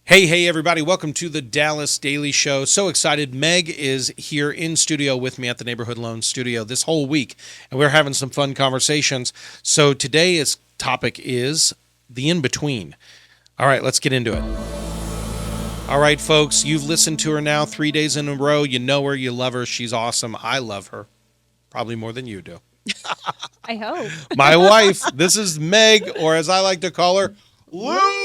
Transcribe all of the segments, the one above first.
Hey, everybody. Welcome to the Dallas Daily Show. So excited. Meg is here in studio with me at the Neighborhood Loan Studio this whole week, and we're having some fun conversations. So today's topic is the in-between. All right, let's get into it. All right, folks, you've listened to her now 3 days in a row. You know her. You love her. She's awesome. I love her. Probably more than you do. I hope. My wife, this is Meg, or as I like to call her, Lou.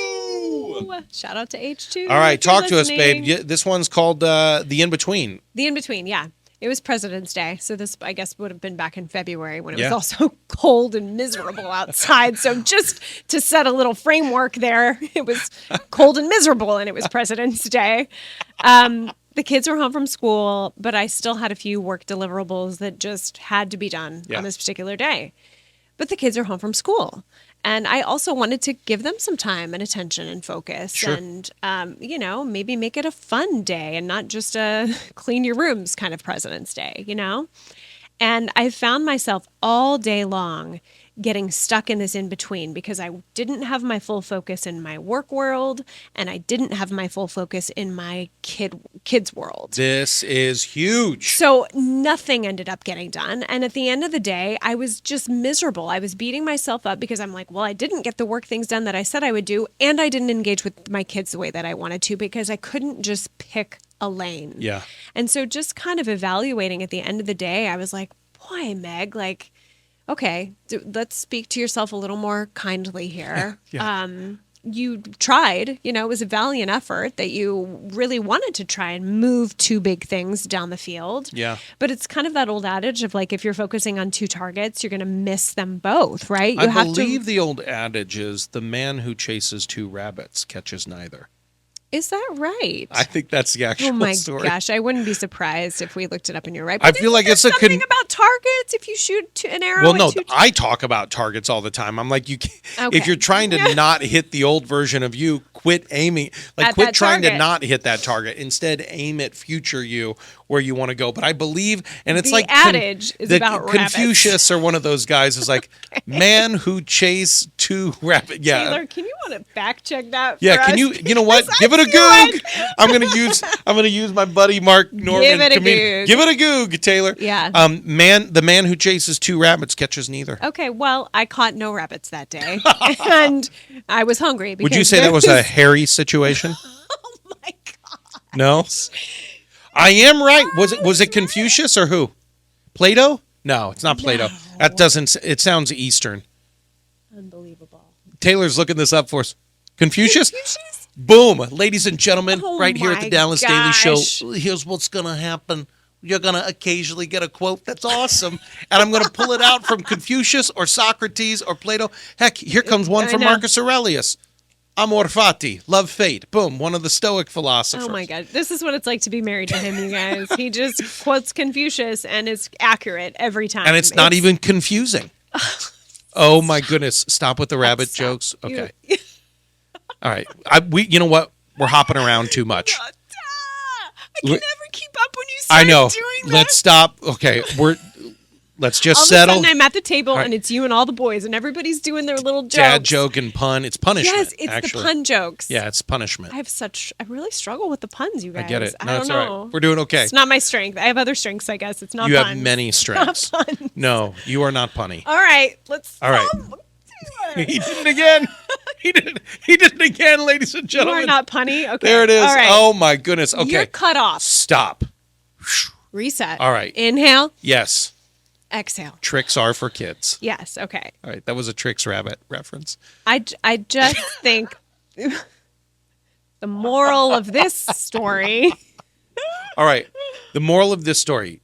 Shout out to H2. All right, talk to us, babe. This one's called The In-Between. The In-Between, yeah. It was President's Day, so this, I guess, would have been back in February when it was also cold and miserable outside. So just to set a little framework there, it was cold and miserable, and it was President's Day. The kids were home from school, but I still had a few work deliverables that just had to be done on this particular day. But the kids are home from school. And I also wanted to give them some time and attention and focus and, maybe make it a fun day and not just a clean your rooms kind of President's Day, And I found myself all day long getting stuck in this in-between because I didn't have my full focus in my work world and I didn't have my full focus in my kids world. This is huge. So nothing ended up getting done. And at the end of the day, I was just miserable. I was beating myself up because I'm like, well, I didn't get the work things done that I said I would do. And I didn't engage with my kids the way that I wanted to because I couldn't just pick a lane. Yeah. And so just kind of evaluating at the end of the day, I was like, boy, Meg, okay, let's speak to yourself a little more kindly here. You tried, it was a valiant effort that you really wanted to try and move two big things down the field. Yeah. But it's kind of that old adage of if you're focusing on two targets, you're going to miss them both, right? I believe the old adage is the man who chases two rabbits catches neither. Is that right? I think that's the actual story. Oh my gosh, I wouldn't be surprised if we looked it up and you're right. But I feel like it's something about targets if you shoot an arrow. Well, no, I talk about targets all the time. I'm like, if you're trying to not hit the old version of you, quit aiming. Quit trying to not hit that target. Instead, aim at future you where you want to go. But I believe, and it's the adage is about rabbits. Confucius or one of those guys is like, man who chased two rabbits. Yeah. Taylor, can you want to fact check that? Yeah, can you? You know what? Give it a goog. I'm gonna use my buddy Mark Norman. Give it a goog. Give it a goog, Taylor. Yeah. The man who chases two rabbits catches neither. Okay, well, I caught no rabbits that day, and I was hungry. Would you say that was a hairy situation? Oh my god! No. I am right. Was it Confucius or who? Plato? No, it's not Plato. No. That doesn't. It sounds Eastern. Unbelievable. Taylor's looking this up for us. Confucius? Boom, ladies and gentlemen, right here at the Dallas Daily Show. Here's what's gonna happen. You're gonna occasionally get a quote that's awesome, and I'm gonna pull it out from Confucius or Socrates or Plato. Heck, here comes one from Marcus Aurelius. Amor fati, love fate. Boom, one of the Stoic philosophers. Oh my God, this is what it's like to be married to him, you guys. He just quotes Confucius and is accurate every time. And it's not even confusing. Oh my goodness! Stop with the rabbit jokes. Okay. All right. You know what? We're hopping around too much. I can never keep up when you start doing that. Let's stop. Okay. Let's just all settle. All of a sudden I'm at the table and it's you and all the boys and everybody's doing their little jokes. Dad joke and pun. It's punishment. Yes, it's the pun jokes. Yeah, it's punishment. I really struggle with the puns, you guys. I get it. No, it's all right. We're doing okay. It's not my strength. I have other strengths, I guess. It's not You puns. have many strengths. Not puns. No, you are not punny. All right. All right. He did it again. He did it again, ladies and gentlemen. You are not punny? Okay. There it is. All right. Oh, my goodness. Okay. You're cut off. Stop. Reset. All right. Inhale. Yes. Exhale. Tricks are for kids. Yes. Okay. All right. That was a Tricks Rabbit reference. I just think the moral of this story. All right. The moral of this story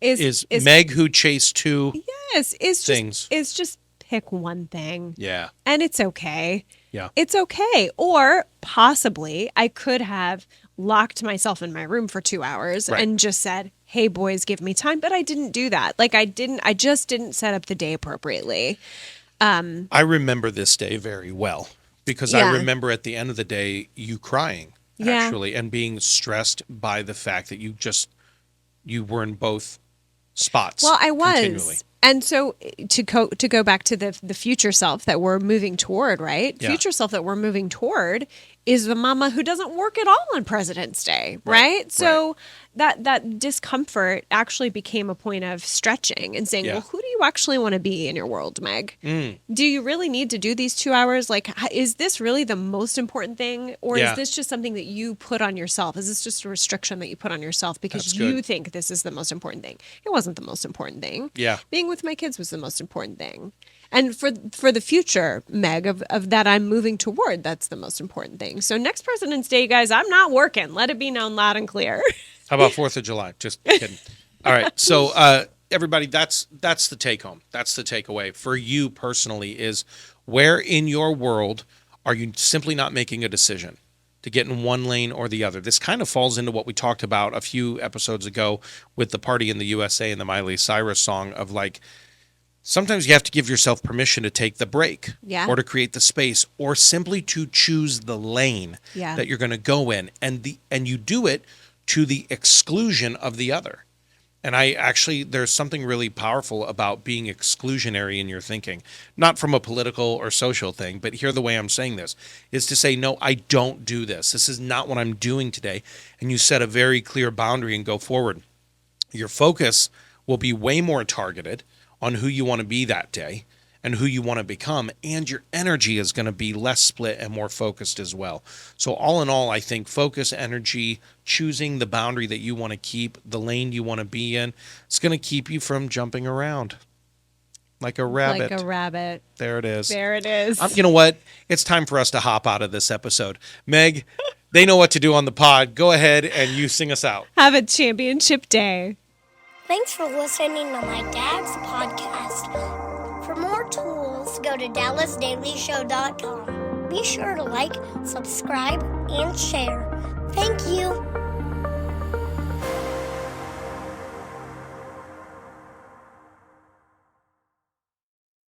is Meg who chased two things. Is just pick one thing. Yeah. And it's okay. Yeah. It's okay. Or possibly I could have locked myself in my room for 2 hours and just said, hey, boys, give me time. But I didn't do that. I just didn't set up the day appropriately. I remember this day very well because I remember at the end of the day you crying, actually, and being stressed by the fact that you were in both spots. Well, I was. And so to go back to the future self that we're moving toward, right? Yeah. Future self that we're moving toward is the mama who doesn't work at all on President's Day, right? So that discomfort actually became a point of stretching and saying, well, who do you actually want to be in your world, Meg? Do you really need to do these 2 hours? Like, is this really the most important thing? Or is this just something that you put on yourself? Is this just a restriction that you put on yourself because you think this is the most important thing? It wasn't the most important thing. Yeah. Being with my kids was the most important thing. And for the future, Meg, of that I'm moving toward, that's the most important thing. So next President's Day, guys, I'm not working. Let it be known loud and clear. How about 4th of July? Just kidding. All right. So everybody, that's the take home. That's the takeaway for you personally is where in your world are you simply not making a decision to get in one lane or the other? This kind of falls into what we talked about a few episodes ago with the Party in the USA and the Miley Cyrus song of like, sometimes you have to give yourself permission to take the break or to create the space or simply to choose the lane that you're going to go in. And you do it to the exclusion of the other. And there's something really powerful about being exclusionary in your thinking, not from a political or social thing, but here the way I'm saying this is to say, no, I don't do this. This is not what I'm doing today. And you set a very clear boundary and go forward. Your focus will be way more targeted on who you want to be that day and who you want to become, and your energy is going to be less split and more focused as well. So all in all, I think focus, energy, choosing the boundary that you want to keep, the lane you want to be in, it's going to keep you from jumping around like a rabbit. Like a rabbit. There it is. There it is. You know what? It's time for us to hop out of this episode. Meg, they know what to do on the pod. Go ahead and you sing us out. Have a championship day. Thanks for listening to my dad's podcast. For more tools, go to DallasDailyShow.com. Be sure to like, subscribe, and share. Thank you.